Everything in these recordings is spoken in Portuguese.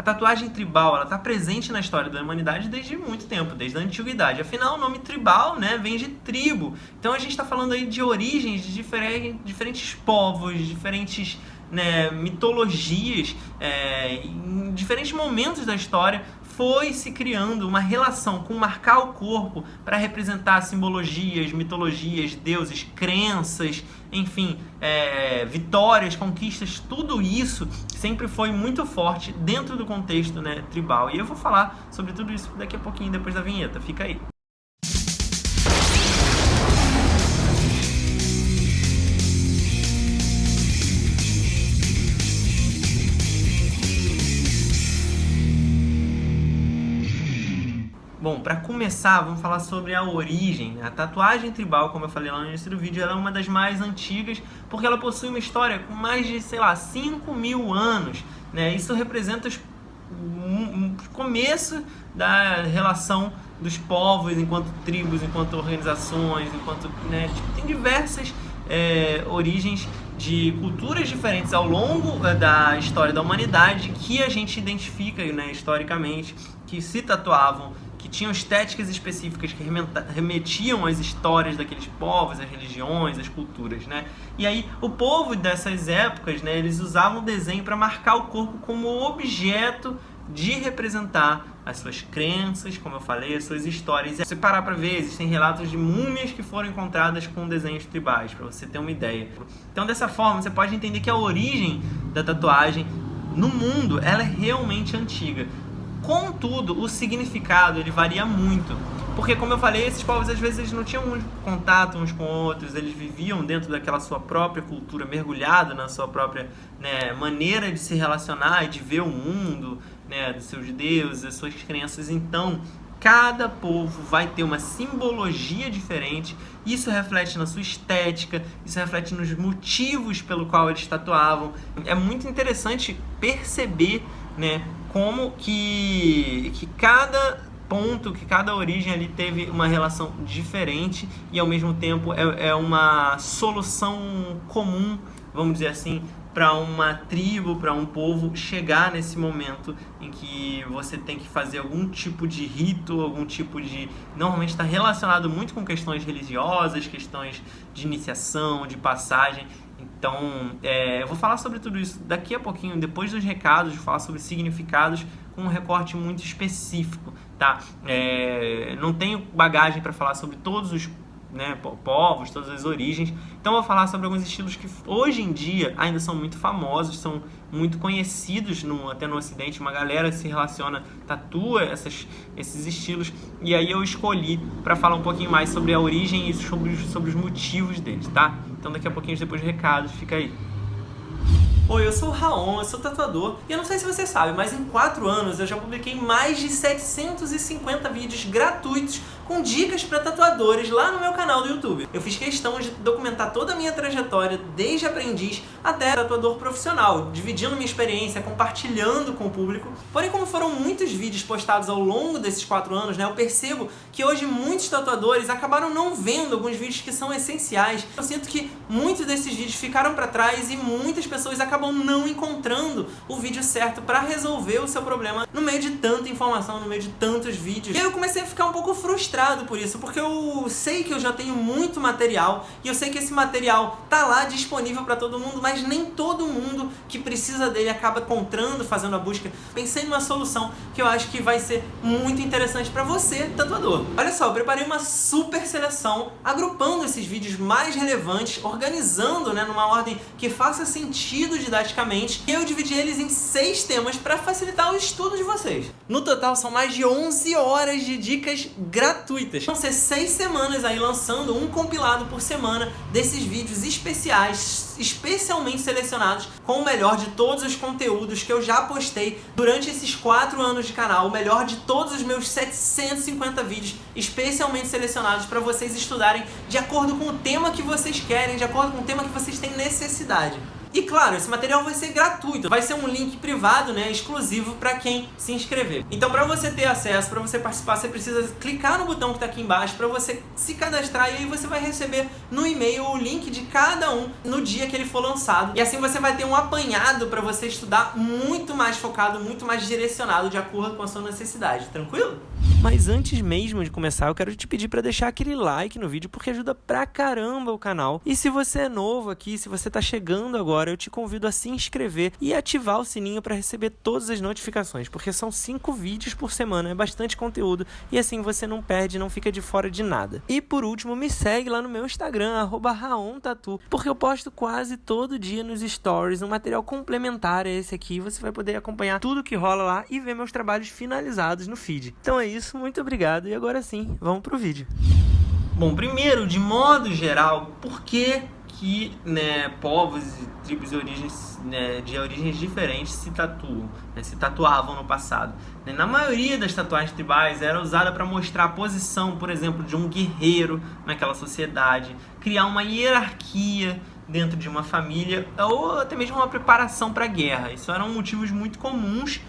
A tatuagem tribal, ela está presente na história da humanidade desde muito tempo, desde a antiguidade. Afinal, o nome tribal, né, vem de tribo. Então a gente está falando aí de origens de diferentes povos, diferentes, né, mitologias, em diferentes momentos da história. Foi se criando uma relação com marcar o corpo para representar simbologias, mitologias, deuses, crenças, enfim, vitórias, conquistas, tudo isso sempre foi muito forte dentro do contexto, né, tribal. E eu vou falar sobre tudo isso daqui a pouquinho, depois da vinheta. Fica aí. Bom, para começar, vamos falar sobre a origem. A tatuagem tribal, como eu falei lá no início do vídeo, ela é uma das mais antigas, porque ela possui uma história com mais de, 5.000 anos, né? Isso representa o começo da relação dos povos enquanto tribos, enquanto organizações, enquanto, né, tem diversas origens de culturas diferentes ao longo da história da humanidade que a gente identifica, né, historicamente, que se tatuavam, que tinham estéticas específicas que remetiam às histórias daqueles povos, às religiões, às culturas, né? E aí, o povo dessas épocas, né, eles usavam o desenho para marcar o corpo como objeto de representar as suas crenças, como eu falei, as suas histórias. Se você parar para ver, existem relatos de múmias que foram encontradas com desenhos tribais, para você ter uma ideia. Então, dessa forma, você pode entender que a origem da tatuagem no mundo, ela é realmente antiga. Contudo, o significado ele varia muito, porque, como eu falei, esses povos às vezes eles não tinham muito contato uns com outros, eles viviam dentro daquela sua própria cultura, mergulhado na sua própria, né, maneira de se relacionar e de ver o mundo, né, dos seus deuses, das suas crenças. Então, cada povo vai ter uma simbologia diferente, isso reflete na sua estética, isso reflete nos motivos pelo qual eles tatuavam. É muito interessante perceber, né, como que cada ponto, que cada origem ali teve uma relação diferente e ao mesmo tempo é uma solução comum, vamos dizer assim, para uma tribo, para um povo chegar nesse momento em que você tem que fazer algum tipo de rito, algum tipo de... Normalmente está relacionado muito com questões religiosas, questões de iniciação, de passagem. Então, eu vou falar sobre tudo isso daqui a pouquinho, depois dos recados, vou falar sobre significados com um recorte muito específico, tá? Não tenho bagagem para falar sobre todos os, né, povos, todas as origens, então eu vou falar sobre alguns estilos que hoje em dia ainda são muito famosos, são muito conhecidos até no Ocidente. Uma galera se relaciona, tatua esses estilos, e aí eu escolhi para falar um pouquinho mais sobre a origem e sobre os motivos deles, tá? Então daqui a pouquinho, depois de recados, fica aí. Oi, eu sou o Raon, eu sou tatuador, e eu não sei se você sabe, mas em 4 anos eu já publiquei mais de 750 vídeos gratuitos com dicas para tatuadores lá no meu canal do YouTube. Eu fiz questão de documentar toda a minha trajetória, desde aprendiz até tatuador profissional, dividindo minha experiência, compartilhando com o público. Porém, como foram muitos vídeos postados ao longo desses 4 anos, né, eu percebo que hoje muitos tatuadores acabaram não vendo alguns vídeos que são essenciais. Eu sinto que muitos desses vídeos ficaram para trás e muitas pessoas acabam não encontrando o vídeo certo para resolver o seu problema no meio de tanta informação, no meio de tantos vídeos. E eu comecei a ficar um pouco frustrado por isso, porque eu sei que eu já tenho muito material e eu sei que esse material tá lá disponível para todo mundo, mas nem todo mundo que precisa dele acaba encontrando, fazendo a busca. Pensei numa solução que eu acho que vai ser muito interessante para você, tatuador. Olha só, eu preparei uma super seleção, agrupando esses vídeos mais relevantes, organizando, né, numa ordem que faça sentido didaticamente, e eu dividi eles em 6 temas para facilitar o estudo de vocês. No total são mais de 11 horas de dicas gratuitas. Vão ser 6 semanas aí lançando um compilado por semana desses vídeos especiais, especialmente selecionados com o melhor de todos os conteúdos que eu já postei durante esses 4 anos de canal, o melhor de todos os meus 750 vídeos especialmente selecionados para vocês estudarem de acordo com o tema que vocês querem, de acordo com o tema que vocês têm necessidade. E claro, esse material vai ser gratuito, vai ser um link privado, né, exclusivo para quem se inscrever. Então, para você ter acesso, para você participar, você precisa clicar no botão que está aqui embaixo para você se cadastrar, e aí você vai receber no e-mail o link de cada um no dia que ele for lançado. E assim você vai ter um apanhado para você estudar muito mais focado, muito mais direcionado de acordo com a sua necessidade. Tranquilo? Mas antes mesmo de começar, eu quero te pedir para deixar aquele like no vídeo, porque ajuda pra caramba o canal. E se você é novo aqui, se você tá chegando agora, eu te convido a se inscrever e ativar o sininho para receber todas as notificações, porque são 5 vídeos por semana, é bastante conteúdo, e assim você não perde, não fica de fora de nada. E por último, me segue lá no meu Instagram, @raontatu, porque eu posto quase todo dia nos stories um material complementar a esse aqui. Você vai poder acompanhar tudo que rola lá e ver meus trabalhos finalizados no feed. Então é isso, muito obrigado, e agora sim, vamos pro vídeo. Bom, primeiro, de modo geral, por que povos e tribos de origens diferentes se tatuam, se tatuavam no passado? Na maioria das tatuagens tribais era usada para mostrar a posição, por exemplo, de um guerreiro naquela sociedade, criar uma hierarquia dentro de uma família, ou até mesmo uma preparação para a guerra. Isso eram motivos muito comuns,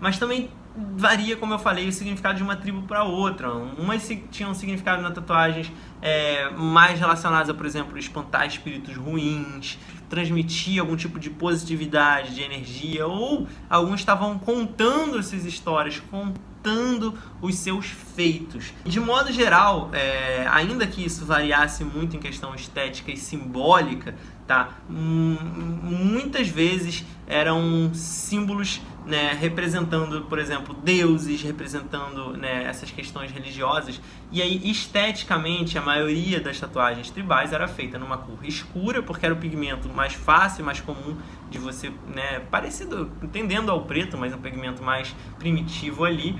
mas também varia, como eu falei, o significado de uma tribo para outra. Umas tinham significado nas tatuagens mais relacionados a, por exemplo, espantar espíritos ruins, transmitir algum tipo de positividade, de energia, ou alguns estavam contando essas histórias, contando os seus feitos. De modo geral, ainda que isso variasse muito em questão estética e simbólica, tá? Muitas vezes eram símbolos, representando, por exemplo, deuses, representando, essas questões religiosas. E aí, esteticamente, a maioria das tatuagens tribais era feita numa cor escura, porque era o pigmento mais fácil, mais comum de você, parecido, tendendo ao preto, mas um pigmento mais primitivo ali,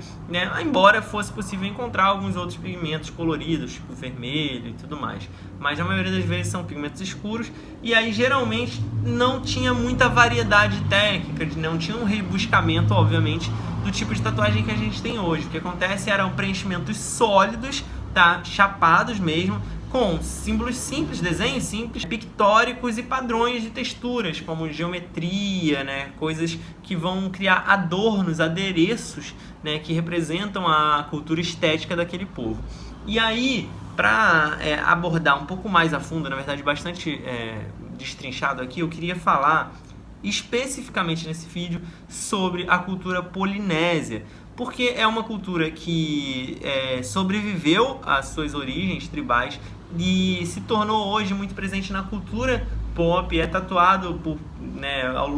embora fosse possível encontrar alguns outros pigmentos coloridos, tipo vermelho e tudo mais. Mas a maioria das vezes são pigmentos escuros, e aí geralmente não tinha muita variedade técnica, não tinha um rebuscamento, obviamente, do tipo de tatuagem que a gente tem hoje. O que acontece eram preenchimentos sólidos, tá? Chapados mesmo, com símbolos simples, desenhos simples, pictóricos e padrões de texturas, como geometria, coisas que vão criar adornos, adereços, que representam a cultura estética daquele povo. E aí, para abordar um pouco mais a fundo, na verdade bastante destrinchado aqui, eu queria falar especificamente nesse vídeo sobre a cultura polinésia, porque é uma cultura que sobreviveu às suas origens tribais e se tornou hoje muito presente na cultura pop, é tatuado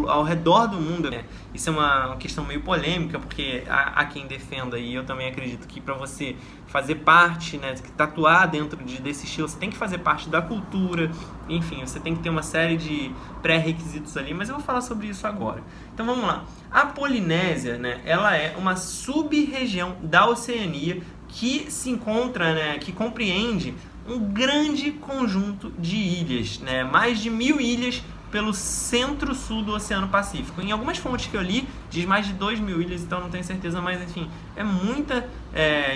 ao redor do mundo. Isso é uma questão meio polêmica, porque há quem defenda, e eu também acredito que para você fazer parte, tatuar dentro desse estilo, você tem que fazer parte da cultura, enfim, você tem que ter uma série de pré-requisitos ali, mas eu vou falar sobre isso agora. Então vamos lá. A Polinésia, ela é uma sub-região da Oceania que se encontra, que compreende um grande conjunto de ilhas, mais de 1000 ilhas pelo centro-sul do Oceano Pacífico. Em algumas fontes que eu li, diz mais de 2000 ilhas, então não tenho certeza, mas enfim, é muita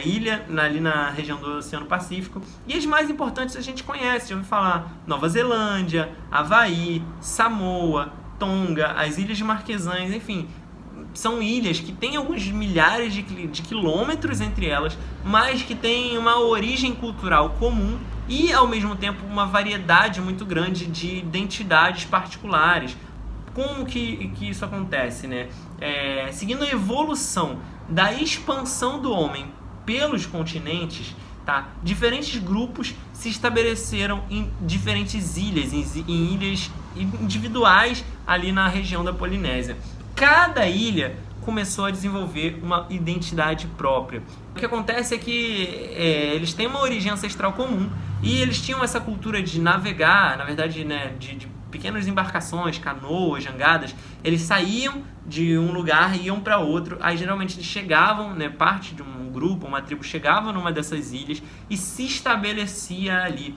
ilha ali na região do Oceano Pacífico. E as mais importantes a gente conhece, já ouviu falar: Nova Zelândia, Havaí, Samoa, Tonga, as Ilhas Marquesãs, enfim. São ilhas que têm alguns milhares de quilômetros entre elas, mas que têm uma origem cultural comum e, ao mesmo tempo, uma variedade muito grande de identidades particulares. Como que isso acontece, seguindo a evolução da expansão do homem pelos continentes, tá? Diferentes grupos se estabeleceram em diferentes ilhas, em ilhas individuais ali na região da Polinésia. Cada ilha começou a desenvolver uma identidade própria. O que acontece é que eles têm uma origem ancestral comum e eles tinham essa cultura de navegar, na verdade, de pequenas embarcações, canoas, jangadas. Eles saíam de um lugar e iam para outro. Aí geralmente eles chegavam, parte de um grupo, uma tribo chegava numa dessas ilhas e se estabelecia ali.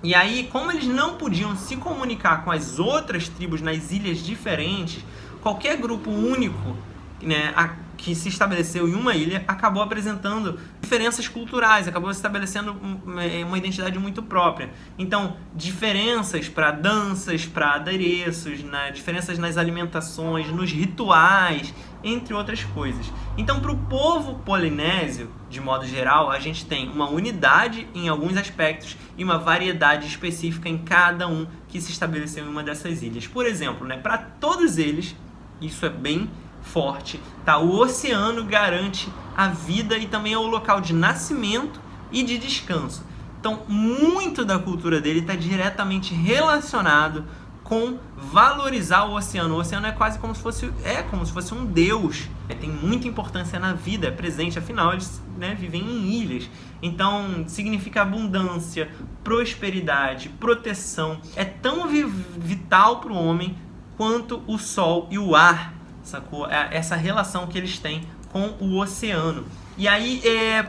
E aí, como eles não podiam se comunicar com as outras tribos nas ilhas diferentes, qualquer grupo único, que se estabeleceu em uma ilha acabou apresentando diferenças culturais, acabou estabelecendo uma identidade muito própria. Então, diferenças para danças, para adereços, diferenças nas alimentações, nos rituais, entre outras coisas. Então, para o povo polinésio, de modo geral, a gente tem uma unidade em alguns aspectos e uma variedade específica em cada um que se estabeleceu em uma dessas ilhas. Por exemplo, para todos eles, isso é bem forte, tá? O oceano garante a vida e também é o local de nascimento e de descanso. Então, muito da cultura dele está diretamente relacionado com valorizar o oceano. O oceano é quase como se fosse um deus. Tem muita importância na vida, é presente, afinal eles vivem em ilhas. Então significa abundância, prosperidade, proteção. É tão vital para o homem quanto o sol e o ar, sacou? Essa relação que eles têm com o oceano. E aí,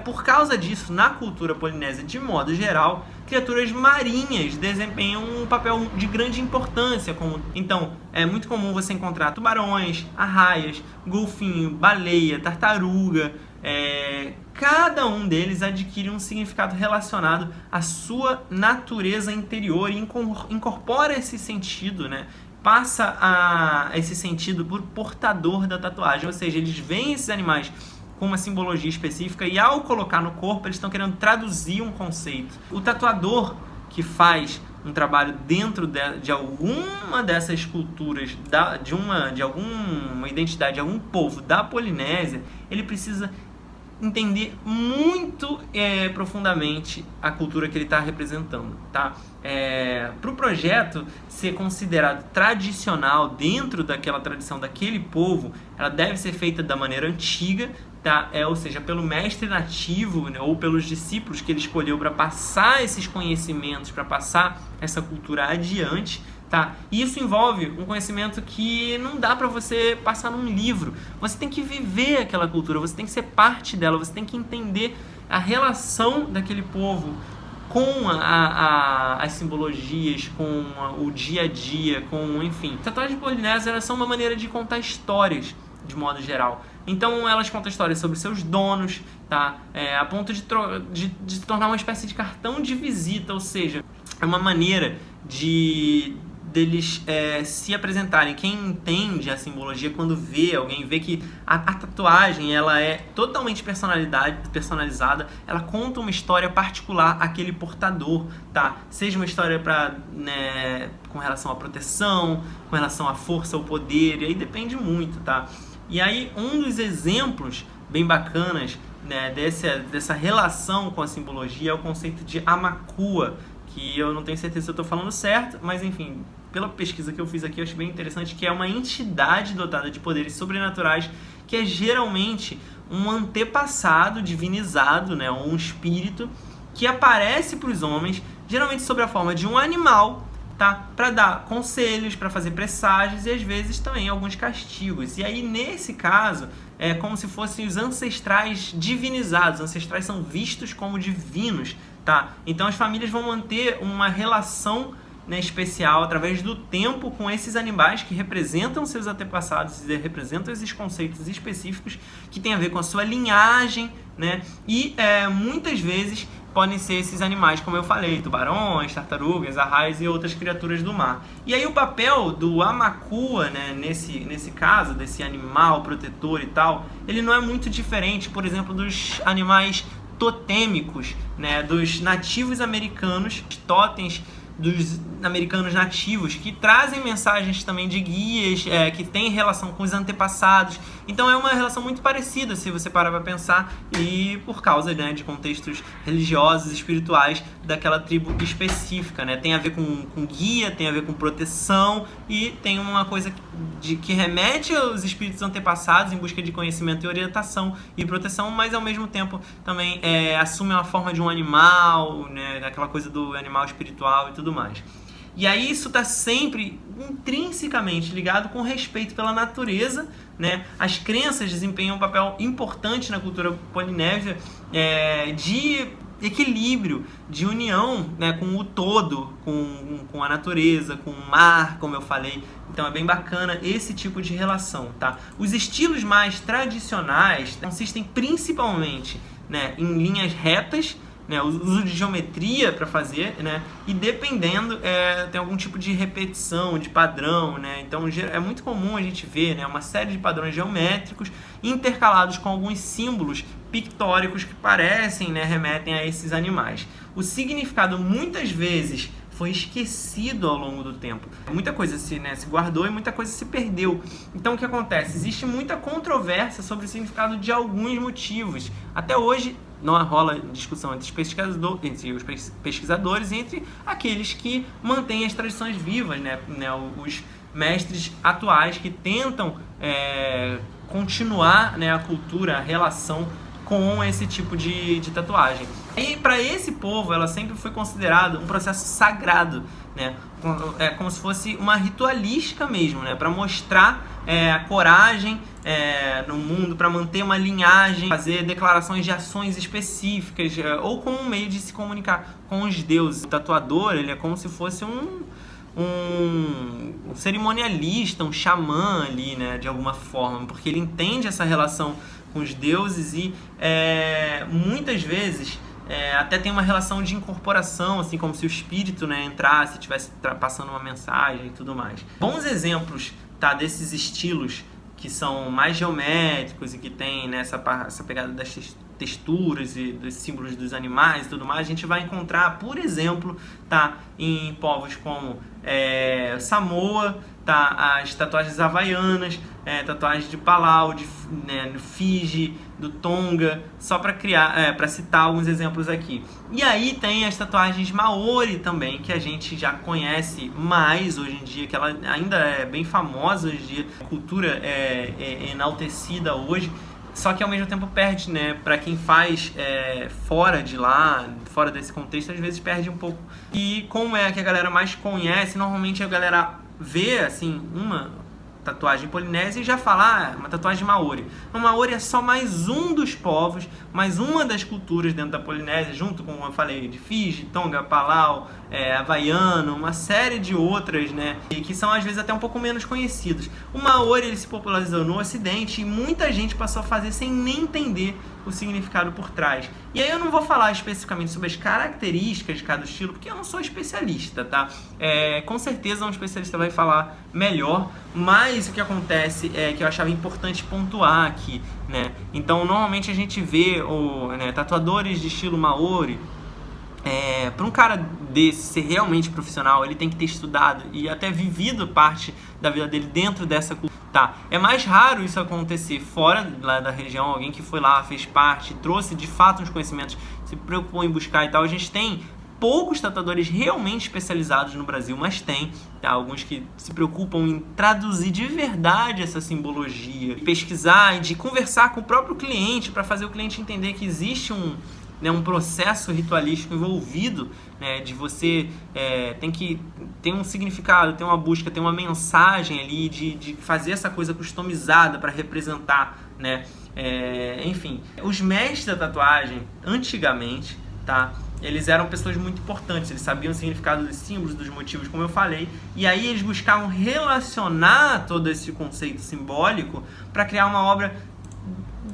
por causa disso, na cultura polinésia, de modo geral, criaturas marinhas desempenham um papel de grande importância. Então, é muito comum você encontrar tubarões, arraias, golfinho, baleia, tartaruga. Cada um deles adquire um significado relacionado à sua natureza interior e incorpora esse sentido, passa esse sentido por portador da tatuagem. Ou seja, eles veem esses animais com uma simbologia específica e ao colocar no corpo eles estão querendo traduzir um conceito. O tatuador que faz um trabalho dentro de alguma dessas culturas, de alguma identidade, de algum povo da Polinésia, ele precisa entender muito profundamente a cultura que ele está representando, tá? Para o projeto ser considerado tradicional dentro daquela tradição daquele povo, ela deve ser feita da maneira antiga, tá? Ou seja, pelo mestre nativo, ou pelos discípulos que ele escolheu para passar esses conhecimentos, para passar essa cultura adiante. Tá? E isso envolve um conhecimento que não dá para você passar num livro. Você tem que viver aquela cultura, você tem que ser parte dela, você tem que entender a relação daquele povo com as simbologias, com o dia a dia, enfim. Tatuagens polinésias, elas são uma maneira de contar histórias, de modo geral. Então elas contam histórias sobre seus donos, tá? A ponto de se tornar uma espécie de cartão de visita, ou seja, é uma maneira deles se apresentarem. Quem entende a simbologia, quando alguém vê que a tatuagem ela é totalmente personalizada, ela conta uma história particular àquele portador, tá? Seja uma história com relação à proteção, com relação à força, ao poder, e aí depende muito, tá? E aí um dos exemplos bem bacanas dessa relação com a simbologia é o conceito de Amakua, que eu não tenho certeza se eu estou falando certo, mas enfim, pela pesquisa que eu fiz aqui, eu acho bem interessante, que é uma entidade dotada de poderes sobrenaturais, que é geralmente um antepassado divinizado, ou um espírito, que aparece para os homens, geralmente sob a forma de um animal, tá? Para dar conselhos, para fazer presságios e às vezes também alguns castigos. E aí, nesse caso, é como se fossem os ancestrais divinizados. Os ancestrais são vistos como divinos, tá? Então as famílias vão manter uma relação especial através do tempo com esses animais que representam seus antepassados, representam esses conceitos específicos que tem a ver com a sua linhagem, e muitas vezes podem ser esses animais, como eu falei, tubarões, tartarugas, arraias e outras criaturas do mar. E aí o papel do Amakua, nesse caso, desse animal protetor e tal, ele não é muito diferente, por exemplo, dos animais totêmicos, dos nativos americanos, totens dos americanos nativos, que trazem mensagens também de guias, que têm relação com os antepassados. Então é uma relação muito parecida, se você parar para pensar, e por causa de contextos religiosos, espirituais daquela tribo específica, tem a ver com guia, tem a ver com proteção, e tem uma coisa que remete aos espíritos antepassados em busca de conhecimento e orientação e proteção, mas ao mesmo tempo também assume uma forma de um animal, aquela coisa do animal espiritual e tudo mais. E aí isso está sempre intrinsecamente ligado com respeito pela natureza, As crenças desempenham um papel importante na cultura polinésia de equilíbrio, de união, né, com o todo, com a natureza, com o mar, como eu falei. Então é bem bacana esse tipo de relação, tá? Os estilos mais tradicionais consistem principalmente, né, em linhas retas, né, o uso de geometria para fazer, né, e dependendo tem algum tipo de repetição, de padrão, né, então é muito comum a gente ver, né, uma série de padrões geométricos intercalados com alguns símbolos pictóricos que parecem, né, remetem a esses animais. O significado muitas vezes foi esquecido ao longo do tempo. Muita coisa se guardou e muita coisa se perdeu. Então o que acontece? Existe muita controvérsia sobre o significado de alguns motivos. Até hoje não rola discussão entre os pesquisadores e entre aqueles que mantêm as tradições vivas, né? Os mestres atuais que tentam continuar, né, a cultura, a relação com esse tipo de tatuagem. E para esse povo, ela sempre foi considerada um processo sagrado, né? Como se fosse uma ritualística mesmo, né? Para mostrar a coragem no mundo, para manter uma linhagem, fazer declarações de ações específicas, ou como um meio de se comunicar com os deuses. O tatuador, ele é como se fosse um cerimonialista, um xamã ali, né? De alguma forma, porque ele entende essa relação com os deuses e muitas vezes até tem uma relação de incorporação, assim como se o espírito, né, entrasse, estivesse passando uma mensagem e tudo mais. Bons exemplos, tá, desses estilos que são mais geométricos e que tem, né, essa pegada das texturas e dos símbolos dos animais e tudo mais, a gente vai encontrar, por exemplo, tá, em povos como Samoa, tá, as tatuagens havaianas, tatuagens de Palau, do Fiji, do Tonga, só para citar alguns exemplos aqui. E aí tem as tatuagens Maori também, que a gente já conhece mais hoje em dia, que ela ainda é bem famosa hoje em dia, a cultura é enaltecida hoje, só que ao mesmo tempo perde, né? Para quem faz fora de lá, fora desse contexto, às vezes perde um pouco. E como é que a galera mais conhece, normalmente a galera vê assim uma tatuagem polinésia e já fala, uma tatuagem maori. O maori é só mais um dos povos, mais uma das culturas dentro da Polinésia, junto com, como eu falei, de Fiji, Tonga, Palau, havaiano, uma série de outras, né, e que são às vezes até um pouco menos conhecidos. O maori, ele se popularizou no Ocidente e muita gente passou a fazer sem nem entender o significado por trás. E aí eu não vou falar especificamente sobre as características de cada estilo, porque eu não sou especialista, tá? Com certeza um especialista vai falar melhor, mas o que acontece é que eu achava importante pontuar aqui, né? Então, normalmente a gente vê tatuadores de estilo maori. Para um cara desse ser realmente profissional, ele tem que ter estudado e até vivido parte da vida dele dentro dessa cultura. Tá. É mais raro isso acontecer fora lá da região, alguém que foi lá, fez parte, trouxe de fato uns conhecimentos, se preocupou em buscar e tal. A gente tem poucos tatuadores realmente especializados no Brasil, mas tem, tá? Alguns que se preocupam em traduzir de verdade essa simbologia, pesquisar e de conversar com o próprio cliente para fazer o cliente entender que existe um processo ritualístico envolvido, né, de você tem que ter um significado, ter uma busca, ter uma mensagem ali, de fazer essa coisa customizada para representar, né? Enfim, os mestres da tatuagem, antigamente, tá, eles eram pessoas muito importantes, eles sabiam o significado dos símbolos, dos motivos, como eu falei, e aí eles buscavam relacionar todo esse conceito simbólico para criar uma obra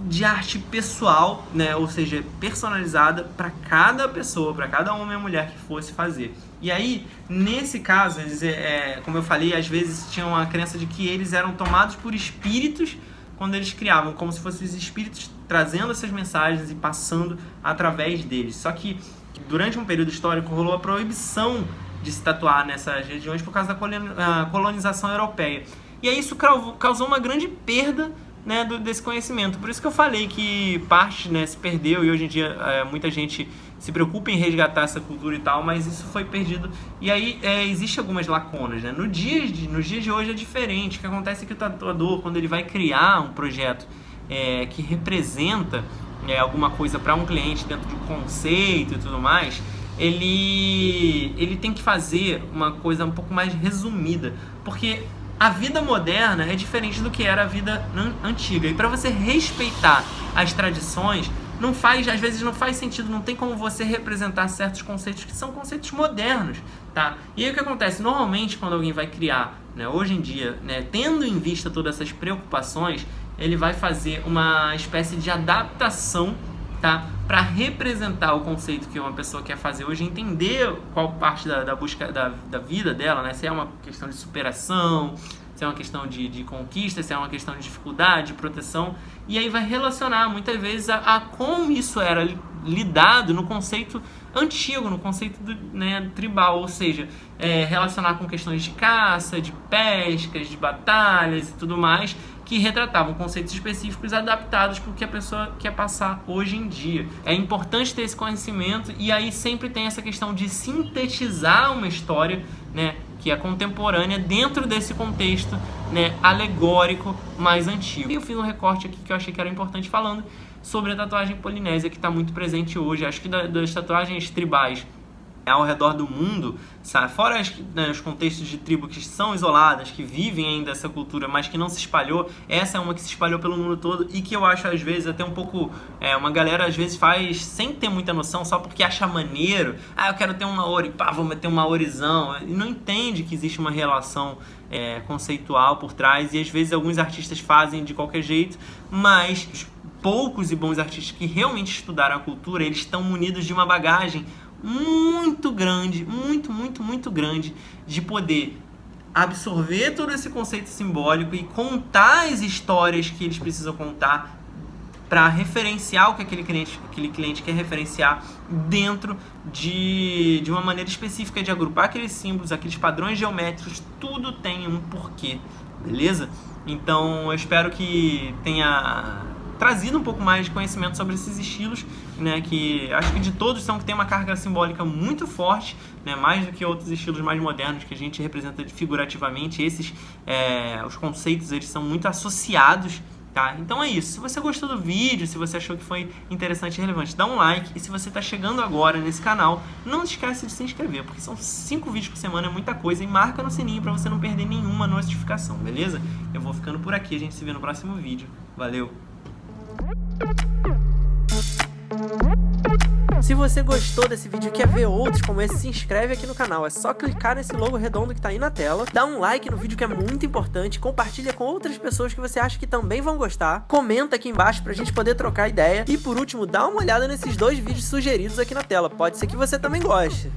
de arte pessoal, né? Ou seja, personalizada para cada pessoa, para cada homem ou mulher que fosse fazer. E aí, nesse caso, eles, como eu falei, às vezes tinham a crença de que eles eram tomados por espíritos quando eles criavam, como se fossem os espíritos trazendo essas mensagens e passando através deles. Só que durante um período histórico rolou a proibição de se tatuar nessas regiões por causa da colonização europeia. E aí isso causou uma grande perda, né, desse conhecimento. Por isso que eu falei que parte, né, se perdeu e hoje em dia muita gente se preocupa em resgatar essa cultura e tal, mas isso foi perdido. E aí existe algumas lacunas, né? Nos dias de hoje é diferente. O que acontece é que o tatuador, quando ele vai criar um projeto que representa alguma coisa para um cliente dentro de um conceito e tudo mais, ele tem que fazer uma coisa um pouco mais resumida, porque a vida moderna é diferente do que era a vida antiga. E para você respeitar as tradições, não faz, às vezes não faz sentido, não tem como você representar certos conceitos que são conceitos modernos, tá? E aí o que acontece? Normalmente quando alguém vai criar, né, hoje em dia, né, tendo em vista todas essas preocupações, ele vai fazer uma espécie de adaptação, tá? Para representar o conceito que uma pessoa quer fazer hoje, entender qual parte da busca da vida dela, né? Se é uma questão de superação, se é uma questão de conquista, se é uma questão de dificuldade, de proteção, e aí vai relacionar muitas vezes a como isso era lidado no conceito antigo, no conceito né, tribal, ou seja, relacionar com questões de caça, de pescas, de batalhas e tudo mais, que retratavam conceitos específicos adaptados para o que a pessoa quer passar hoje em dia. É importante ter esse conhecimento, e aí sempre tem essa questão de sintetizar uma história, né, que é contemporânea dentro desse contexto, né, alegórico mais antigo. E eu fiz um recorte aqui que eu achei que era importante, falando sobre a tatuagem polinésia, que está muito presente hoje. Acho que das tatuagens tribais ao redor do mundo, sabe? Fora os contextos de tribo que são isoladas, que vivem ainda essa cultura, mas que não se espalhou, essa é uma que se espalhou pelo mundo todo e que eu acho às vezes até um pouco, uma galera às vezes faz sem ter muita noção, só porque acha maneiro, eu quero ter um maori, vou meter um maorizão, e não entende que existe uma relação conceitual por trás, e às vezes alguns artistas fazem de qualquer jeito, mas os poucos e bons artistas que realmente estudaram a cultura, eles estão munidos de uma bagagem muito grande, muito grande, de poder absorver todo esse conceito simbólico e contar as histórias que eles precisam contar para referenciar o que aquele cliente quer referenciar dentro de uma maneira específica, de agrupar aqueles símbolos, aqueles padrões geométricos, tudo tem um porquê, beleza? Então eu espero que tenha trazido um pouco mais de conhecimento sobre esses estilos, né, que acho que de todos são que tem uma carga simbólica muito forte, né, mais do que outros estilos mais modernos que a gente representa figurativamente. Esses, os conceitos, eles são muito associados, tá? Então é isso. Se você gostou do vídeo, se você achou que foi interessante e relevante, dá um like. E se você está chegando agora nesse canal, não esquece de se inscrever, porque são 5 vídeos por semana, é muita coisa, e marca no sininho para você não perder nenhuma notificação, beleza? Eu vou ficando por aqui, a gente se vê no próximo vídeo. Valeu! Se você gostou desse vídeo e quer ver outros como esse, se inscreve aqui no canal. É só clicar nesse logo redondo que tá aí na tela, dá um like no vídeo que é muito importante, compartilha com outras pessoas que você acha que também vão gostar, comenta aqui embaixo pra gente poder trocar ideia, e por último, dá uma olhada nesses 2 vídeos sugeridos aqui na tela, pode ser que você também goste.